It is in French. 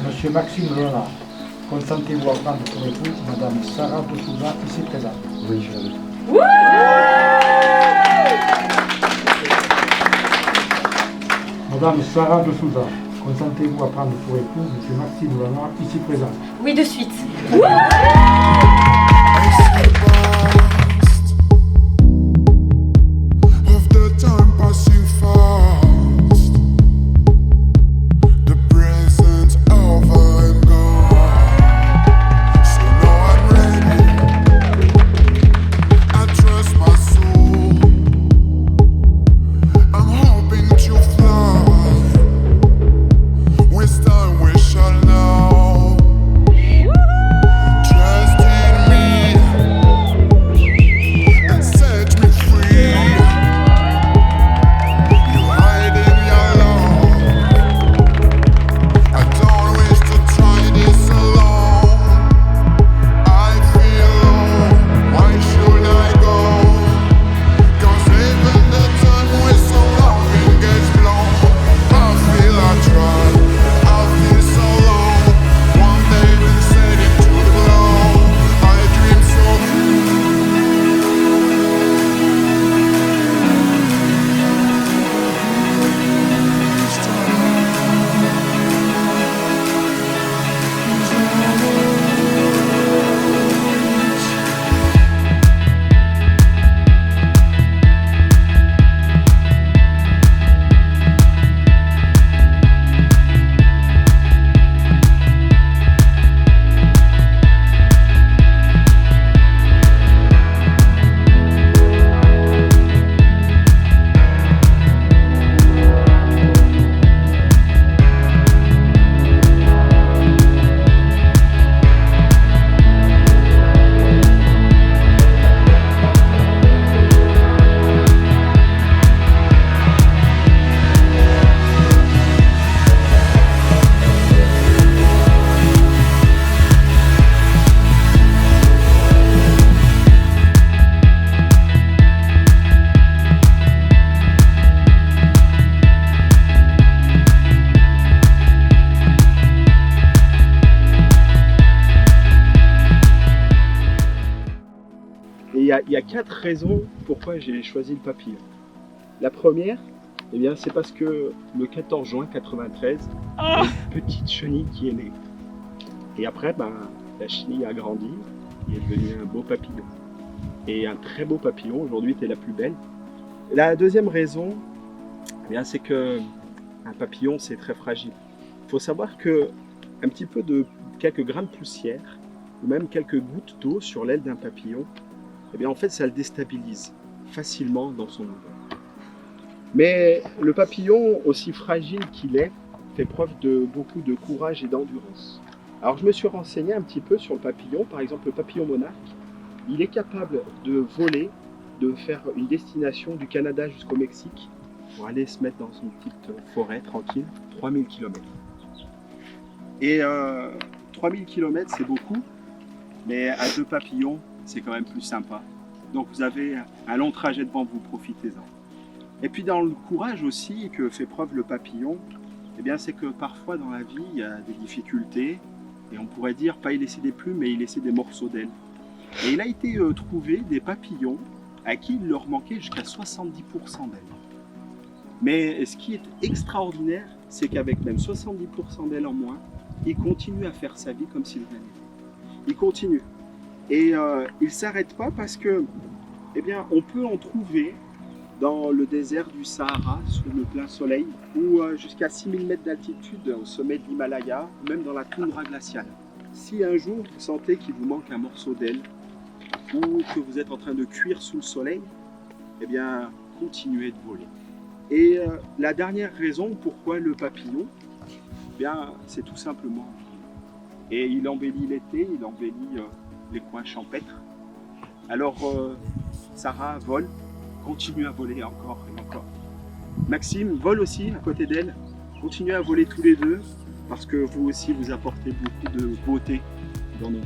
Monsieur Maxime Lola, consentez-vous à prendre pour épouse Madame Sarah de Souza, ici présente? Oui, je veux. Madame Sarah de Souza, consentez-vous à prendre pour épouse Monsieur Maxime Lola, ici présent? Oui, de suite. Il y a 4 raisons pourquoi j'ai choisi le papillon. La première, eh bien, c'est parce que le 14 juin 93, il y a une petite chenille qui est née. Et après, la chenille a grandi et est devenue un beau papillon. Et un très beau papillon, aujourd'hui, tu es la plus belle. La deuxième raison, eh bien, c'est que un papillon, c'est très fragile. Il faut savoir que un petit peu de quelques grains de poussière ou même quelques gouttes d'eau sur l'aile d'un papillon, eh bien, en fait, ça le déstabilise facilement dans son envol. Mais le papillon, aussi fragile qu'il est, fait preuve de beaucoup de courage et d'endurance. Alors, je me suis renseigné un petit peu sur le papillon. Par exemple, le papillon monarque, il est capable de voler, de faire une destination du Canada jusqu'au Mexique pour aller se mettre dans une petite forêt tranquille, 3000 km. Et 3000 km, c'est beaucoup, mais à 2 papillons, c'est quand même plus sympa. Donc vous avez un long trajet devant vous, profitez-en. Et puis dans le courage aussi que fait preuve le papillon, Eh bien, c'est que parfois dans la vie, il y a des difficultés, et on pourrait dire pas y laisser des plumes, mais y laisser des morceaux d'ailes. Et il a été trouvé des papillons à qui il leur manquait jusqu'à 70% d'ailes. Mais ce qui est extraordinaire, c'est qu'avec même 70% d'ailes en moins, il continue à faire sa vie comme s'il rien n'était. Il continue. Et il ne s'arrête pas parce que, eh bien, on peut en trouver dans le désert du Sahara, sous le plein soleil, ou jusqu'à 6000 mètres d'altitude au sommet de l'Himalaya, ou même dans la toundra glaciale. Si un jour vous sentez qu'il vous manque un morceau d'aile, ou que vous êtes en train de cuire sous le soleil, eh bien, continuez de voler. Et la dernière raison pourquoi le papillon, eh bien, c'est tout simplement. Et il embellit l'été, il embellit les coins champêtres. Alors, Sarah vole, continue à voler encore et encore. Maxime vole aussi à côté d'elle, continuez à voler tous les deux, parce que vous aussi vous apportez beaucoup de beauté dans notre